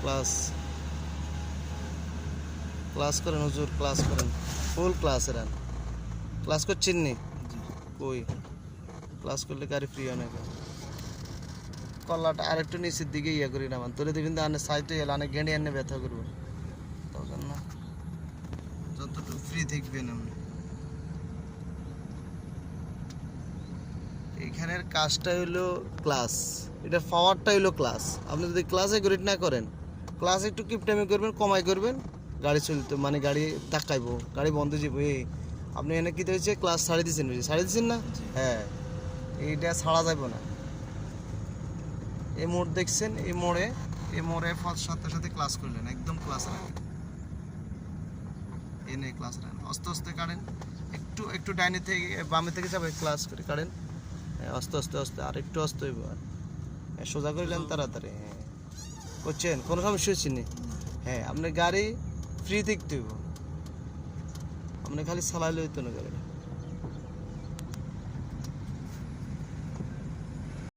Class class করেন হুজুর, class করেন, ফুল ক্লাস রান। ক্লাস করছেন নি? কই ক্লাস করলে গাড়ি ফ্রি হয় না কেন? কল্লাটা আরেকটু নিচের দিকে ইয়ে করি নামান, তোরে দেখবেন তো আনে সাইডে এলে অনেক গেঁড়ে আনে ব্যথা করবো তখন না, যতটুকু ফ্রি দেখবেন আপনি। এখানের কাজটা হইলো ক্লাস, এটা পাওয়ারটা হইলো ক্লাস। আপনি যদি ক্লাসে গ্রেড না করেন, ক্লাস একটু কিপটামি করবেন, কমাই করবেন, গাড়ি চলতে মানে গাড়ি তাকাইবো, গাড়ি বন্ধ যাবো। এই আপনি এনে কী হয়েছে, ক্লাস ছাড়ি দিচ্ছেন, ছাড়ি দিচ্ছেন না? হ্যাঁ, এইটা ছাড়া যাবে না। এই মোড় দেখছেন, এই মোড়ে সাথে সাথে ক্লাস করলেন, একদম ক্লাস রাখেন, এনে ক্লাস রাখেন, আস্তে আস্তে কাটেন, একটু একটু ডাইনে থেকে বামে থেকে যাবে ক্লাস করে কাটেন, আস্তে আস্তে আস্তে আর একটু আস্তে হইব, সোজা করিলেন তাড়াতাড়ি। হ্যাঁ করছেন, কোনো সমস্যা হচ্ছে না। হ্যাঁ, আপনার গাড়ি ফ্রি দেখতে হইব, আপনি খালি চালাইলে হইতো না গাড়িটা।